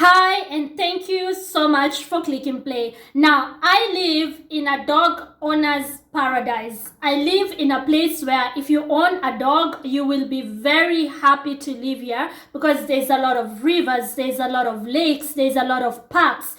Hi, and thank you so much for clicking play. Now, I live in a dog owner's paradise. I live in a place where if you own a dog, you will be very happy to live here because there's a lot of rivers, there's a lot of lakes, there's a lot of parks.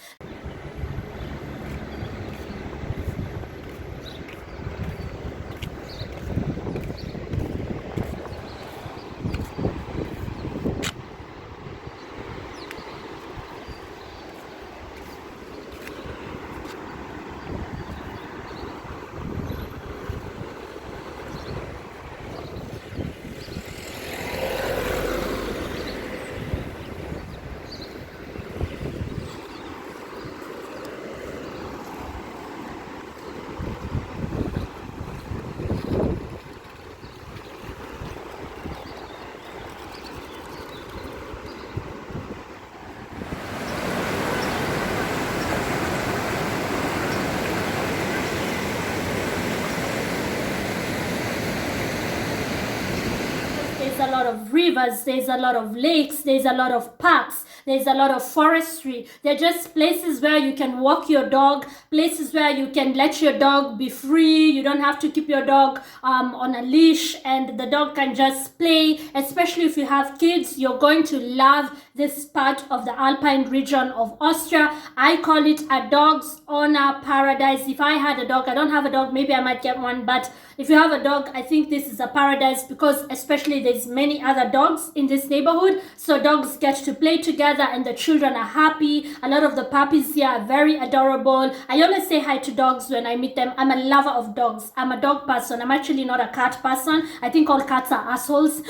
There's a lot of rivers, there's a lot of lakes, there's a lot of parks, there's a lot of forestry. They're just places where you can walk your dog, places where you can let your dog be free. You don't have to keep your dog on a leash, and the dog can just play. Especially if you have kids, you're going to love this part of the Alpine region of Austria. I call it a dog's owner paradise. If I had a dog, I don't have a dog, maybe I might get one, but if you have a dog, I think this is a paradise because especially there's many other dogs in this neighborhood. So dogs get to play together and the children are happy. A lot of the puppies here are very adorable. I always say hi to dogs when I meet them. I'm a lover of dogs. I'm a dog person. I'm actually not a cat person. I think all cats are assholes.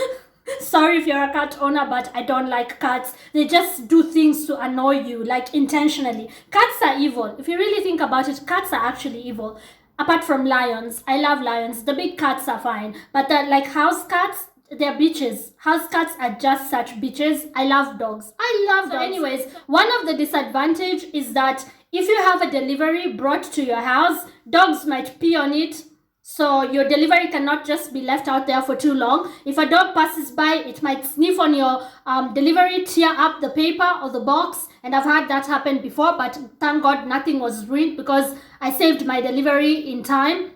Sorry if you're a cat owner, but I don't like cats. They just do things to annoy you, like intentionally. Cats are evil. If you really think about it, cats are actually evil. Apart from lions, I love lions. The big cats are fine, but like house cats, they're bitches. House cats are just such bitches. I love dogs. I love dogs. So anyways, one of the disadvantage is that if you have a delivery brought to your house, dogs might pee on it. So your delivery cannot just be left out there for too long. If a dog passes by, it might sniff on your delivery, tear up the paper or the box. And I've had that happen before, but thank God nothing was ruined because I saved my delivery in time.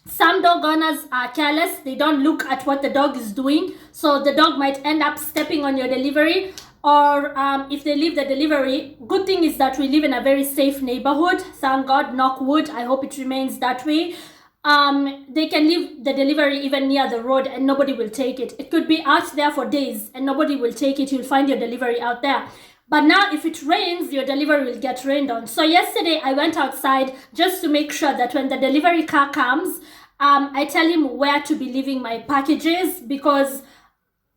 Some dog owners are careless. They don't look at what the dog is doing. So the dog might end up stepping on your delivery. Or if they leave the delivery, good thing is that we live in a very safe neighborhood. Thank God, knock wood. I hope it remains that way. They can leave the delivery even near the road and nobody will take it. It could be out there for days and nobody will take it. You'll find your delivery out there. But now if it rains, your delivery will get rained on. So yesterday I went outside just to make sure that when the delivery car comes, I tell him where to be leaving my packages because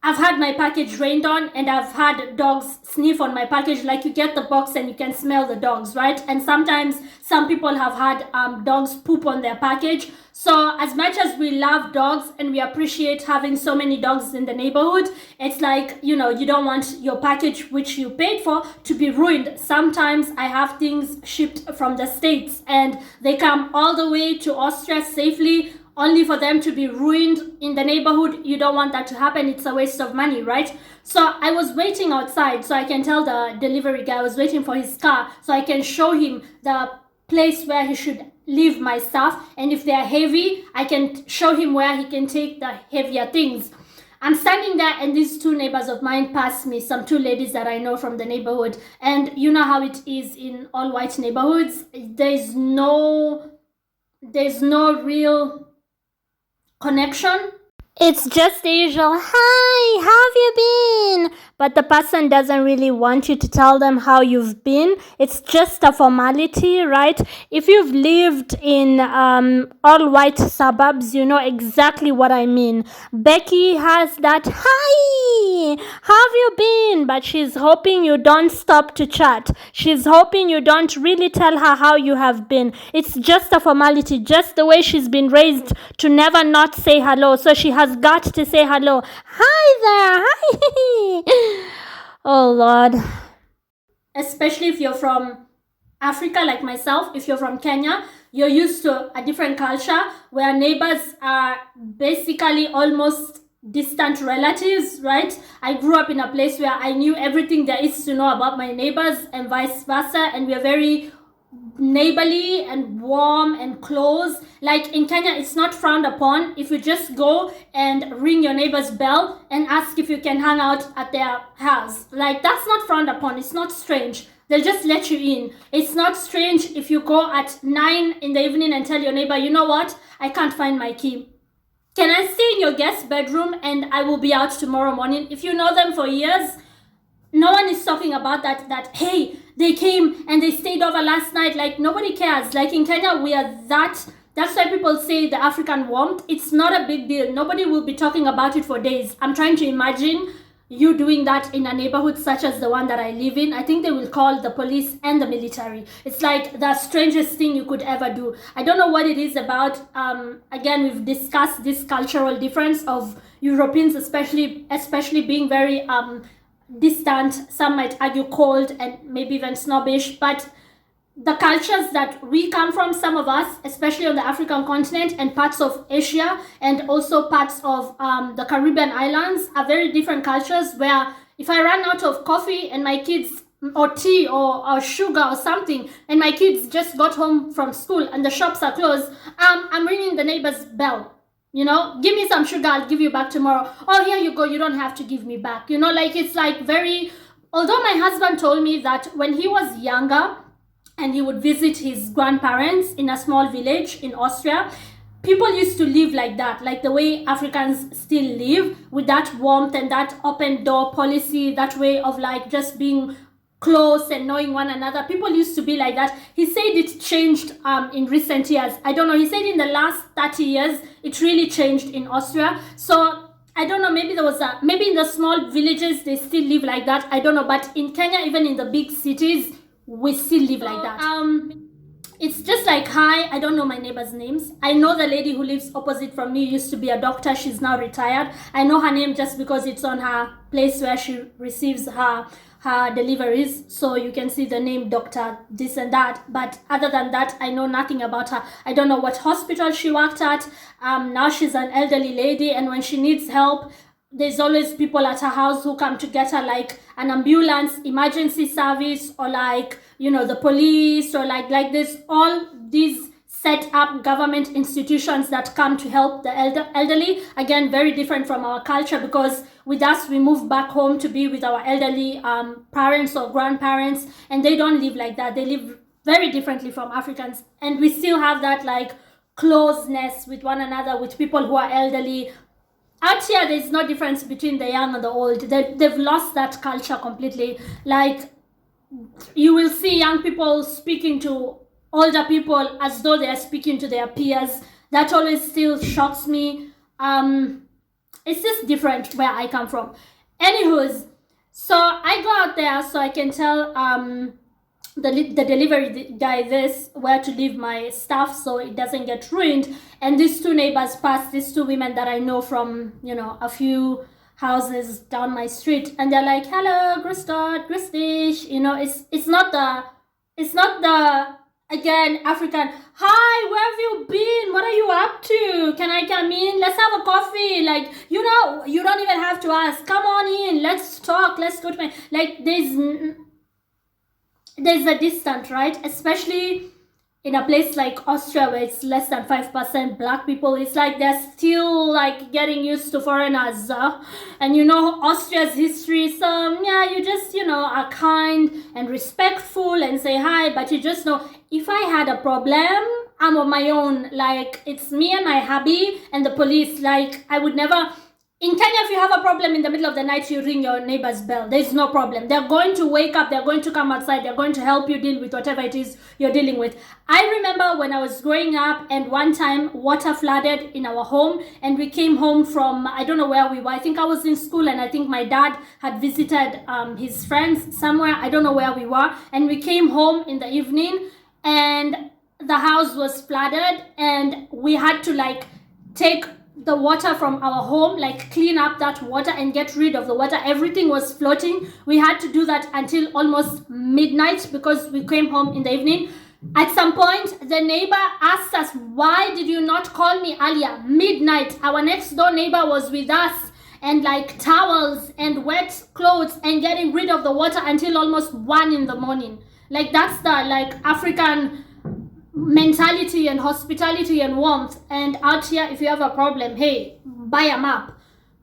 I've had my package rained on and I've had dogs sniff on my package. Like you get the box and you can smell the dogs, right? And sometimes some people have had dogs poop on their package. So as much as we love dogs and we appreciate having so many dogs in the neighborhood, it's like, you know, you don't want your package which you paid for to be ruined. Sometimes I have things shipped from the States and they come all the way to Austria safely, only for them to be ruined in the neighborhood. You don't want that to happen. It's a waste of money, right? So I was waiting outside so I can tell the delivery guy I was waiting for his car so I can show him the place where he should leave my stuff, and if they are heavy I can show him where he can take the heavier things. I'm standing there and these two neighbors of mine passed me, some two ladies that I know from the neighborhood, and you know how it is in all white neighborhoods. There's no real connection. It's just the usual, hi, how have you been? But the person doesn't really want you to tell them how you've been. It's just a formality, right? If you've lived in all white suburbs, you know exactly what I mean. Becky has that, hi, how have you been? But she's hoping you don't stop to chat. She's hoping you don't really tell her how you have been. It's just a formality, just the way she's been raised to never not say hello. So she has got to say hello. Hi there, hi. Oh Lord. Especially if you're from Africa like myself, if you're from Kenya, you're used to a different culture where neighbors are basically almost distant relatives, right? I grew up in a place where I knew everything there is to know about my neighbors and vice versa, and we are very neighborly and warm and close. Like in Kenya, it's not frowned upon if you just go and ring your neighbor's bell and ask if you can hang out at their house. Like that's not frowned upon. It's not strange. They'll just let you in. It's not strange if you go at 9 in the evening and tell your neighbor, you know what, I can't find my key. Can I stay in your guest bedroom and I will be out tomorrow morning? If you know them for years, no one is talking about that hey, they came and they stayed over last night. Like nobody cares. Like in Kenya, we are that's why people say the African warmth. It's not a big deal. Nobody will be talking about it for days. I'm trying to imagine you doing that in a neighborhood such as the one that I live in. I think they will call the police and the military. It's like the strangest thing you could ever do. I don't know what it is about. Again, we've discussed this cultural difference of Europeans, especially being very distant, some might argue cold and maybe even snobbish, but the cultures that we come from, some of us, especially on the African continent and parts of Asia and also parts of the Caribbean islands, are very different cultures where if I run out of coffee and my kids, or tea or sugar or something, and my kids just got home from school and the shops are closed, I'm ringing the neighbor's bell. You know, give me some sugar, I'll give you back tomorrow. Oh, here you go, you don't have to give me back. You know, like it's like very, although my husband told me that when he was younger and he would visit his grandparents in a small village in Austria, people used to live like that, like the way Africans still live, with that warmth and that open door policy, that way of like just being close and knowing one another. People used to be like that. He said it changed in recent years. I don't know. He said in the last 30 years, it really changed in Austria. So I don't know, maybe there was maybe in the small villages, they still live like that. I don't know. But in Kenya, even in the big cities, we still live like that. It's just like, hi, I don't know my neighbors' names. I know the lady who lives opposite from me used to be a doctor. She's now retired. I know her name just because it's on her place where she receives her deliveries, so you can see the name doctor this and that, but other than that I know nothing about her. I don't know what hospital she worked at. Now she's an elderly lady, and when she needs help, there's always people at her house who come to get her, like an ambulance, emergency service, or like, you know, the police, or like there's all these set up government institutions that come to help the elderly. Again, very different from our culture, because with us, we move back home to be with our elderly parents or grandparents, and they don't live like that. They live very differently from Africans, and we still have that like closeness with one another, with people who are elderly. Out here, there's no difference between the young and the old. They've lost that culture completely. Like, you will see young people speaking to older people as though they are speaking to their peers. That always still shocks me. It's just different where I come from. Anywho's, so I go out there so I can tell the delivery guy this, where to leave my stuff so it doesn't get ruined. And these two neighbors passed, these two women that I know from, you know, a few houses down my street, and they're like, hello, grüß Gott, grüß dich. You know, it's not the again, African, hi, where have you been? What are you up to? Can I come in? Let's have a coffee. Like, you know, you don't even have to ask. Come on in. Let's talk. Let's go to my... Like, there's a distance, right? Especially in a place like Austria, where it's less than 5% black people. It's like they're still like getting used to foreigners. And you know Austria's history, so yeah, you just, you know, are kind and respectful and say hi, but you just know, if I had a problem, I'm on my own. Like, it's me and my hubby and the police. Like, I would never... In Kenya, if you have a problem in the middle of the night, you ring your neighbor's bell. There's no problem. They're going to wake up. They're going to come outside. They're going to help you deal with whatever it is you're dealing with. I remember when I was growing up, and one time water flooded in our home, and we came home from, I don't know where we were. I think I was in school, and I think my dad had visited his friends somewhere. I don't know where we were. And we came home in the evening, and the house was flooded, and we had to like take the water from our home, like clean up that water and get rid of the water. Everything was floating. We had to do that until almost midnight because we came home in the evening. At some point, the neighbor asked us, why did you not call me earlier? Midnight. Our next door neighbor was with us. and like towels and wet clothes and getting rid of the water until almost 1 in the morning. Like that's the like African mentality and hospitality and warmth. And out here, if you have a problem, hey, buy a map,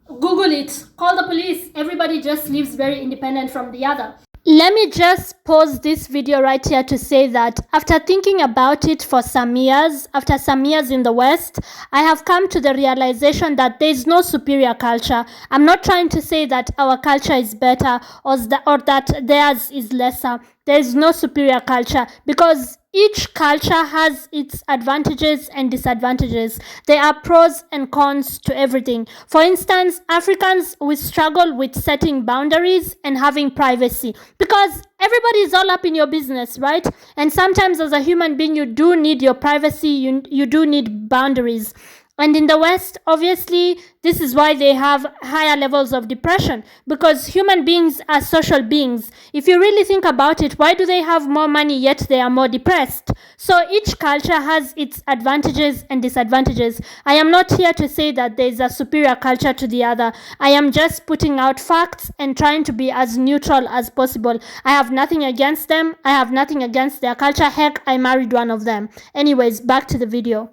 Google it, call the police. Everybody just lives very independent from the other. Let me just pause this video right here to say that after thinking about it for some years, after some years in the West, I have come to the realization that there is no superior culture. I'm not trying to say that our culture is better or that theirs is lesser. There is no superior culture because each culture has its advantages and disadvantages. There are pros and cons to everything. For instance, Africans, we struggle with setting boundaries and having privacy because everybody is all up in your business, right? And sometimes as a human being, you do need your privacy, you do need boundaries. And in the West, obviously, this is why they have higher levels of depression, because human beings are social beings. If you really think about it, why do they have more money yet they are more depressed? So each culture has its advantages and disadvantages. I am not here to say that there is a superior culture to the other. I am just putting out facts and trying to be as neutral as possible. I have nothing against them. I have nothing against their culture. Heck, I married one of them. Anyways, back to the video.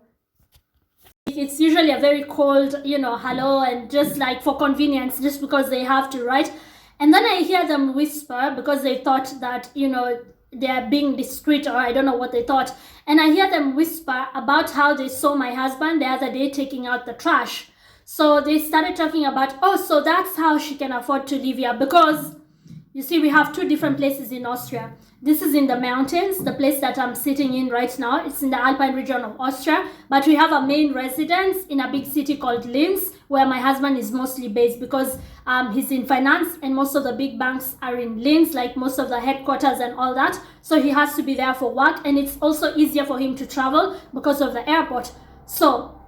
It's usually a very cold, hello, and just like for convenience, just because they have to, right? And then I hear them whisper because they thought that, they are being discreet, or I don't know what they thought. And I hear them whisper about how they saw my husband the other day taking out the trash. So they started talking about, oh, so that's how she can afford to live here. Because, you see, we have 2 different places in Austria. This is in the mountains, the place that I'm sitting in right now. It's in the Alpine region of Austria. But we have a main residence in a big city called Linz, where my husband is mostly based because he's in finance and most of the big banks are in Linz, like most of the headquarters and all that. So he has to be there for work, and it's also easier for him to travel because of the airport. So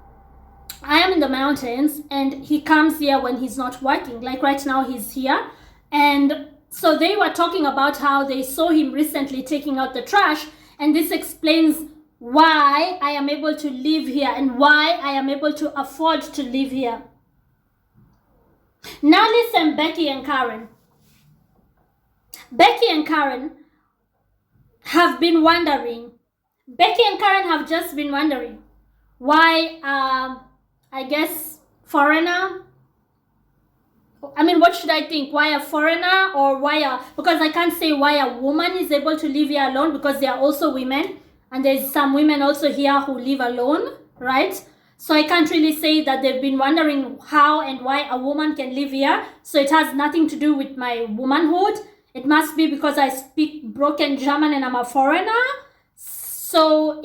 I am in the mountains and he comes here when he's not working. Like right now he's here, and so they were talking about how they saw him recently taking out the trash, and this explains why I am able to live here and why I am able to afford to live here. Now listen, Becky and Karen. Becky and Karen have been wondering. Becky and Karen have just been wondering why, I guess, foreigner. I mean, what should I think? Why a foreigner, or because I can't say why a woman is able to live here alone, because there are also women, and there's some women also here who live alone, right? So I can't really say that they've been wondering how and why a woman can live here. So it has nothing to do with my womanhood. It must be because I speak broken German and I'm a foreigner. So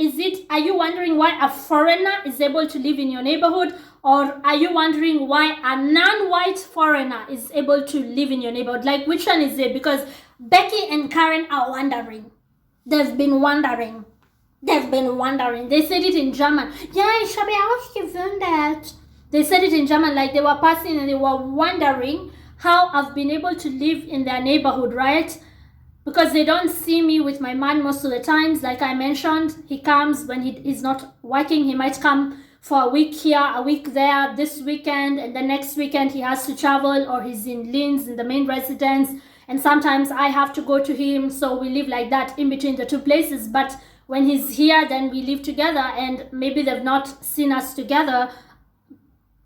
are you wondering why a foreigner is able to live in your neighborhood? Or are you wondering why a non-white foreigner is able to live in your neighborhood? Like, which one is it? Because Becky and Karen are wondering. They've been wondering. They said it in German. Ja, ich habe auch gewundert. They said it in German, like they were passing and they were wondering how I've been able to live in their neighborhood, right? Because they don't see me with my man most of the times. Like I mentioned, he comes when he's not working. He might come for a week here, a week there, this weekend, and the next weekend he has to travel, or he's in Linz in the main residence, and sometimes I have to go to him. So we live like that in between the 2 places. But when he's here, then we live together, and maybe they've not seen us together.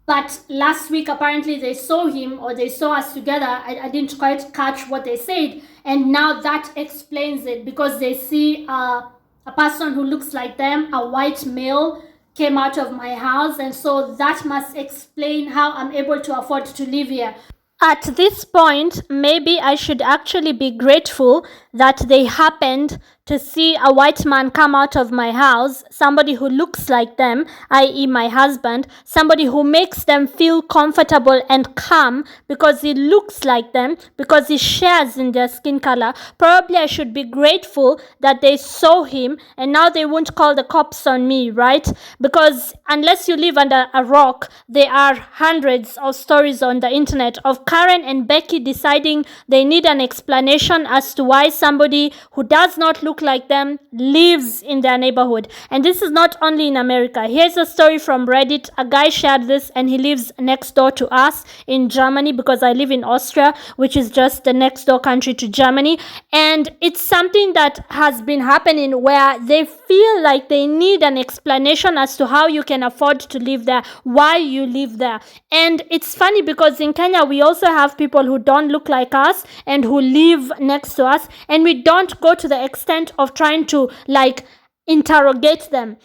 But last week, apparently they saw him, or they saw us together. I didn't quite catch what they said. And now that explains it, because they see a person who looks like them, a white male, came out of my house, and so that must explain how I'm able to afford to live here. At this point, maybe I should actually be grateful that they happened to see a white man come out of my house, somebody who looks like them, i.e. my husband, somebody who makes them feel comfortable and calm because he looks like them, because he shares in their skin color. Probably I should be grateful that they saw him, and now they won't call the cops on me, right? Because unless you live under a rock, there are hundreds of stories on the internet of Karen and Becky deciding they need an explanation as to why somebody who does not look look like them lives in their neighborhood. And this is not only in America. Here's a story from Reddit. A guy shared this, and he lives next door to us in Germany, because I live in Austria, which is just the next door country to Germany. And it's something that has been happening where they feel like they need an explanation as to how you can afford to live there, why you live there. And it's funny because in Kenya, we also have people who don't look like us and who live next to us, and we don't go to the extent of trying to like interrogate them.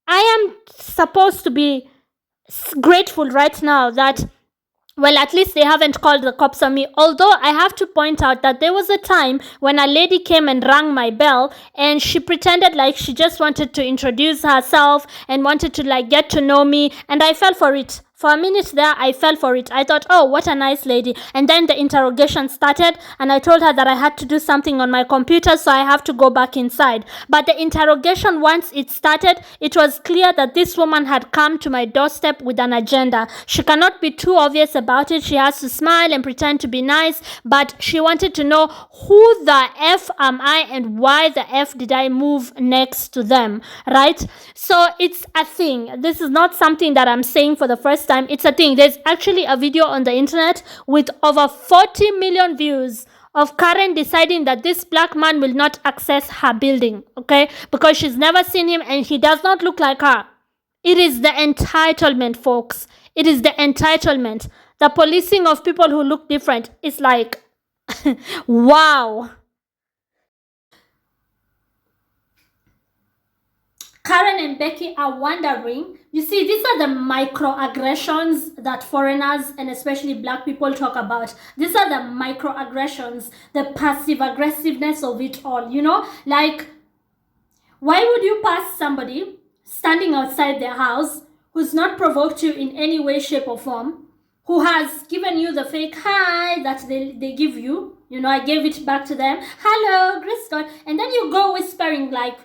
I am supposed to be grateful right now that, well, at least they haven't called the cops on me. Although I have to point out that there was a time when a lady came and rang my bell, and she pretended like she just wanted to introduce herself and wanted to like get to know me, and I fell for it. For a minute there, I fell for it. I thought, oh, what a nice lady. And then the interrogation started, and I told her that I had to do something on my computer, so I have to go back inside. But the interrogation, once it started, it was clear that this woman had come to my doorstep with an agenda. She cannot be too obvious about it. She has to smile and pretend to be nice, but she wanted to know, who the F am I, and why the F did I move next to them, right? So it's a thing. This is not something that I'm saying for the first time. It's a thing. There's actually a video on the internet with over 40 million views of Karen deciding that this black man will not access her building, okay? Because she's never seen him and he does not look like her. It is the entitlement, folks. It is the entitlement. The policing of people who look different is like, wow. Karen and Becky are wondering. You see, these are the microaggressions that foreigners and especially black people talk about. These are the microaggressions, the passive aggressiveness of it all, you know? Like, why would you pass somebody standing outside their house who's not provoked you in any way, shape, or form, who has given you the fake hi that they give you? You know, I gave it back to them. Hello, grace God. And then you go whispering like,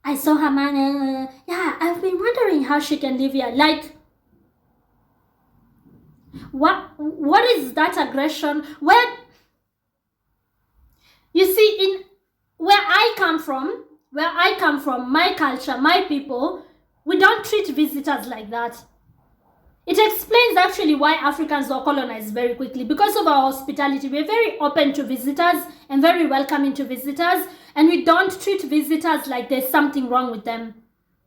I saw her man. Yeah, I've been wondering how she can live here. Like, what is that aggression? Where, you see, in where I come from, my culture, my people, we don't treat visitors like that. It explains actually why Africans were colonized very quickly. Because of our hospitality, we're very open to visitors and very welcoming to visitors, and we don't treat visitors like there's something wrong with them,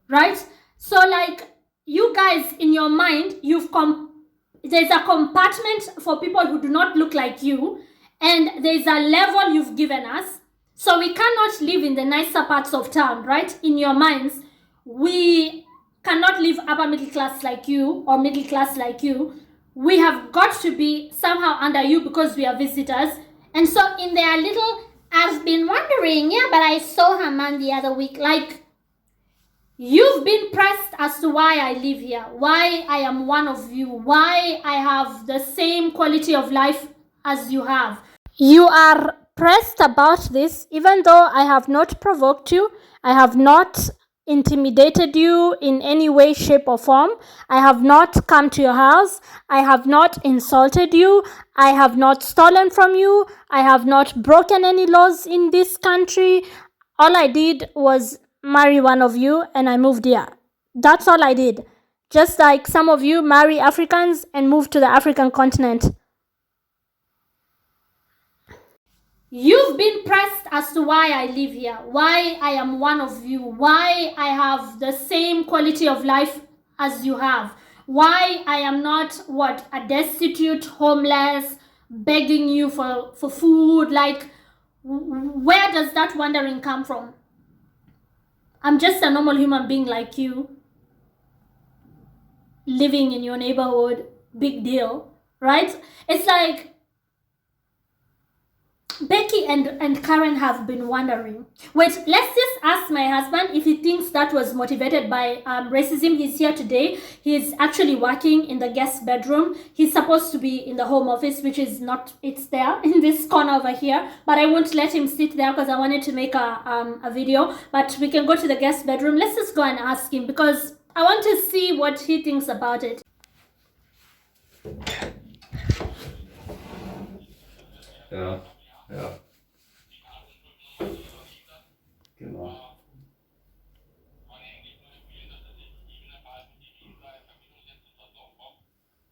right? So like, you guys, in your mind, there's a compartment for people who do not look like you, and there's a level you've given us. So we cannot live in the nicer parts of town, right? In your minds, we cannot live upper middle class like you or middle class like you. We have got to be somehow under you because we are visitors. And so in their little, I've been wondering, yeah, but I saw her man the other week. Like, you've been pressed as to why I live here, why I am one of you, why I have the same quality of life as you have. You are pressed about this, even though I have not provoked you. I have not intimidated you in any way, shape, or form. I have not come to your house. I have not insulted you. I have not stolen from you. I have not broken any laws in this country. All I did was marry one of you and I moved here. That's all I did. Just like some of you marry Africans and move to the African continent. You've been pressed as to why I live here, why I am one of you, why I have the same quality of life as you have, why I am not, a destitute, homeless, begging you for food. Like, where does that wondering come from? I'm just a normal human being like you, living in your neighborhood, big deal, right? It's like, Becky and Karen have been wondering. Wait, let's just ask my husband if he thinks that was motivated by racism. He's here today. He's actually working in the guest bedroom. He's supposed to be in the home office, which is not, it's there in this corner over here. But I won't let him sit there because I wanted to make a video. But we can go to the guest bedroom. Let's just go and ask him because I want to see what he thinks about it. Yeah. Yeah. Genau.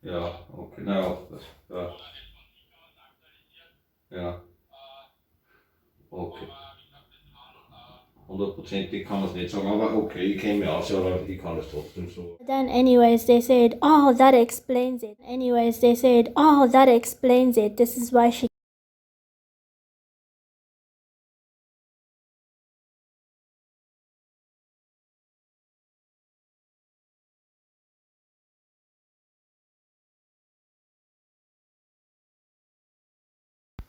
Ja, okay, naja, ja, ja, okay. Hundertprozentig kann man es nicht sagen, aber okay, ich kenne mich aus, aber ich kann es trotzdem so. Then, anyways, they said, oh, that explains it. Anyways, they said, oh, that explains it. This is why she.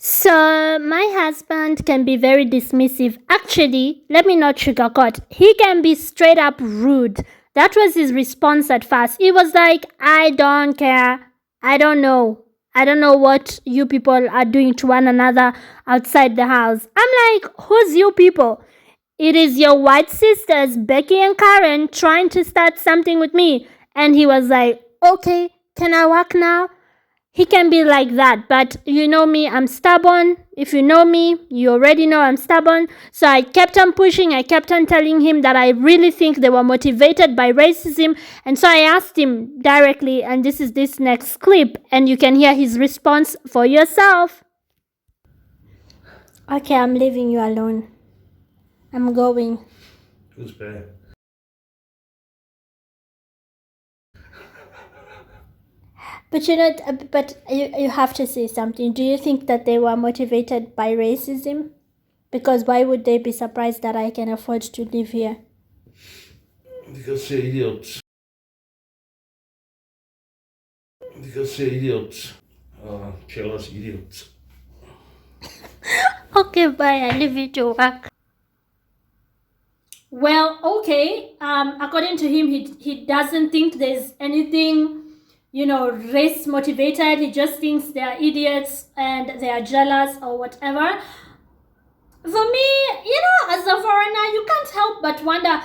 So, my husband can be very dismissive. Actually, let me not sugarcoat. He can be straight up rude. That was his response at first. He was like, I don't care. I don't know. I don't know what you people are doing to one another outside the house. I'm like, who's you people? It is your white sisters, Becky and Karen, trying to start something with me. And he was like, okay, can I walk now? He can be like that, but you know me, I'm stubborn. If you know me, you already know I'm stubborn. So I kept on pushing, I kept on telling him that I really think they were motivated by racism. And so I asked him directly, and this is this next clip, and you can hear his response for yourself. Okay, I'm leaving you alone. I'm going. Who's bad? But you have to say something. Do you think that they were motivated by racism? Because why would they be surprised that I can afford to live here? Because they're idiots. Because they're idiots. Jealous idiots. Okay, bye. I leave you to work. Well, okay. According to him, he doesn't think there's anything, race motivated. He just thinks they are idiots and they are jealous or whatever. For me, as a foreigner, you can't help but wonder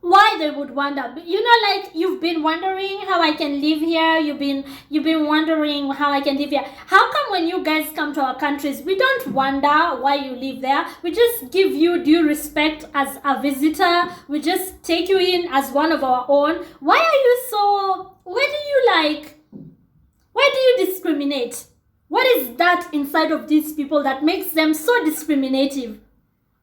why they would wonder. Like you've been wondering how I can live here. You've been wondering how I can live here. How come when you guys come to our countries, we don't wonder why you live there? We just give you due respect as a visitor. We just take you in as one of our own. Why are you so, why do you discriminate? What is that inside of these people that makes them so discriminative?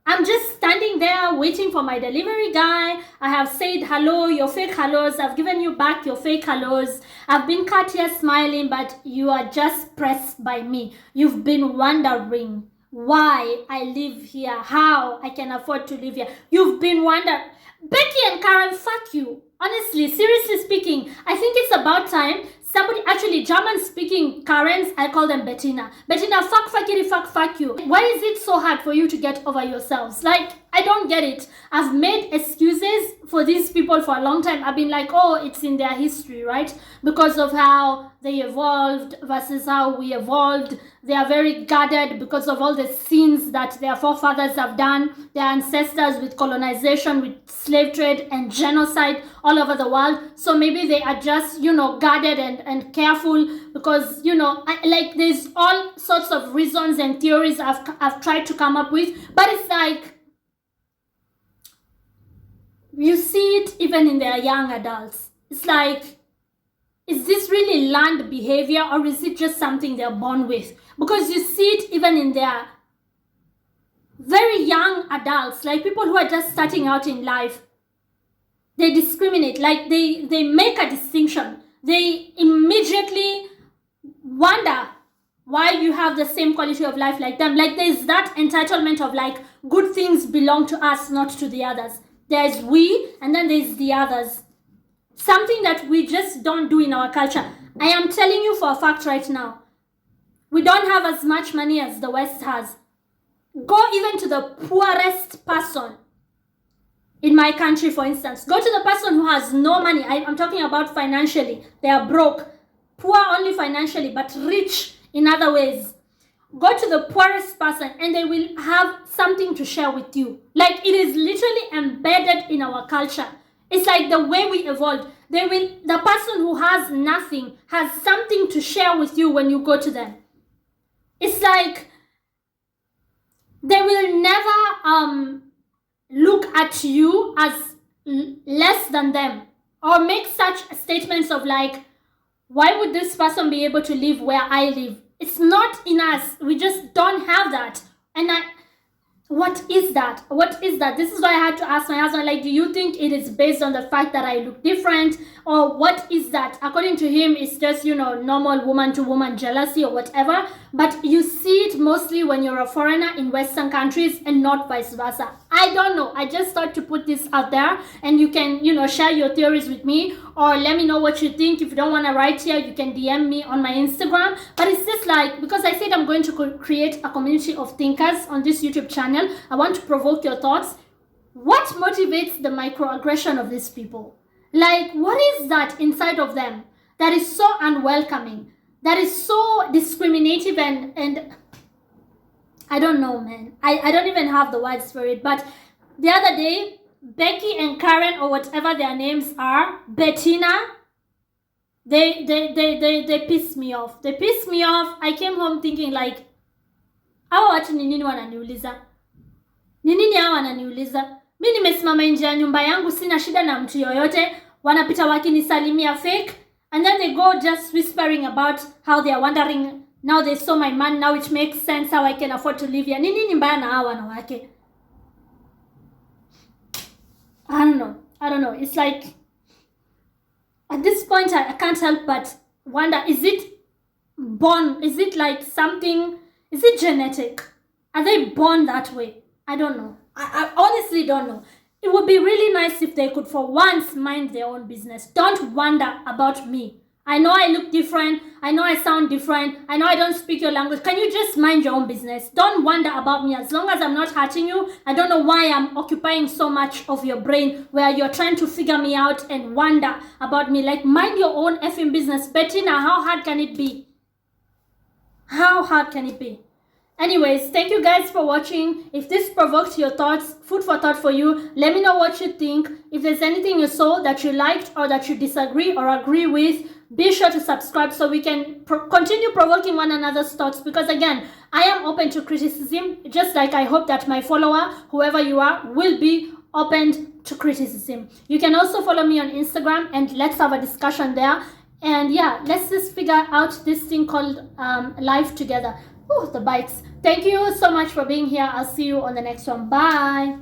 I'm just standing there waiting for my delivery guy. I have said hello, your fake hellos. I've given you back your fake hellos. I've been cut here smiling, but you are just pressed by me. You've been wondering why I live here, how I can afford to live here. You've been wondering. Becky and Karen, fuck you. Honestly, seriously speaking, I think it's about time somebody, actually German speaking Karens, I call them Bettina. Bettina, fuck you. Why is it so hard for you to get over yourselves? Like, I don't get it. I've made excuses for these people for a long time. I've been like, oh, it's in their history, right? Because of how they evolved versus how we evolved. They are very guarded because of all the sins that their forefathers have done, their ancestors with colonization, with slave trade and genocide all over the world. So maybe they are just, guarded and careful because, there's all sorts of reasons and theories I've tried to come up with. But it's like, you see it even in their young adults. It's like, is this really learned behavior or is it just something they're born with? Because you see it even in their very young adults, like people who are just starting out in life. They discriminate, like they make a distinction. They immediately wonder why you have the same quality of life like them. Like there's that entitlement of like, good things belong to us, not to the others. There's we, and then there's the others. Something that we just don't do in our culture. I am telling you for a fact right now, we don't have as much money as the West has. Go even to the poorest person in my country, for instance. Go to the person who has no money. I'm talking about financially. They are broke. Poor only financially, but rich in other ways. Go to the poorest person and they will have something to share with you. Like it is literally embedded in our culture. It's like the way we evolved. The person who has nothing has something to share with you when you go to them. It's like they will never at you as less than them, or make such statements of like, why would this person be able to live where I live? It's not in us. We just don't have that. And what is that? What is that? This is why I had to ask my husband, like, do you think it is based on the fact that I look different? Or what is that? According to him, it's just, normal woman to woman jealousy or whatever. But you see it mostly when you're a foreigner in Western countries and not vice versa. I don't know. I just thought to put this out there, and you can, share your theories with me, or let me know what you think. If you don't want to write here, you can DM me on my Instagram. But it's just like, because I said I'm going to create a community of thinkers on this YouTube channel, I want to provoke your thoughts. What motivates the microaggression of these people? Like, what is that inside of them that is so unwelcoming, that is so discriminative, and I don't know, man. I don't even have the words for it. But the other day, Becky and Karen, or whatever their names are, Bettina, they pissed me off. They pissed me off. I came home thinking like, hawa watu ni nini wananiuliza? Ni nini hawa wananiuliza? Mimi nimesimama nje ya nyumba yangu, sina shida na mtu yoyote. Wanapita wakinisalimia fake, and then they go just whispering about how they are wondering, now they saw my man, now it makes sense how I can afford to live here. Ni nini mbaya na hawa wanawake? I don't know. It's like, at this point, I can't help but wonder, is it born? Is it like something? Is it genetic? Are they born that way? I don't know. I honestly don't know. It would be really nice if they could for once mind their own business. Don't wonder about me. I know I look different. I know I sound different. I know I don't speak your language. Can you just mind your own business? Don't wonder about me. As long as I'm not hurting you, I don't know why I'm occupying so much of your brain where you're trying to figure me out and wonder about me. Like, mind your own effing business. Bettina, how hard can it be? How hard can it be? Anyways, thank you guys for watching. If this provoked your thoughts, food for thought for you, let me know what you think. If there's anything you saw that you liked or that you disagree or agree with, be sure to subscribe so we can continue provoking one another's thoughts, because again, I am open to criticism, just like I hope that my follower, whoever you are, will be open to criticism. You can also follow me on Instagram and let's have a discussion there. And yeah, let's just figure out this thing called life together. Oh, the bikes. Thank you so much for being here. I'll see you on the next one. Bye.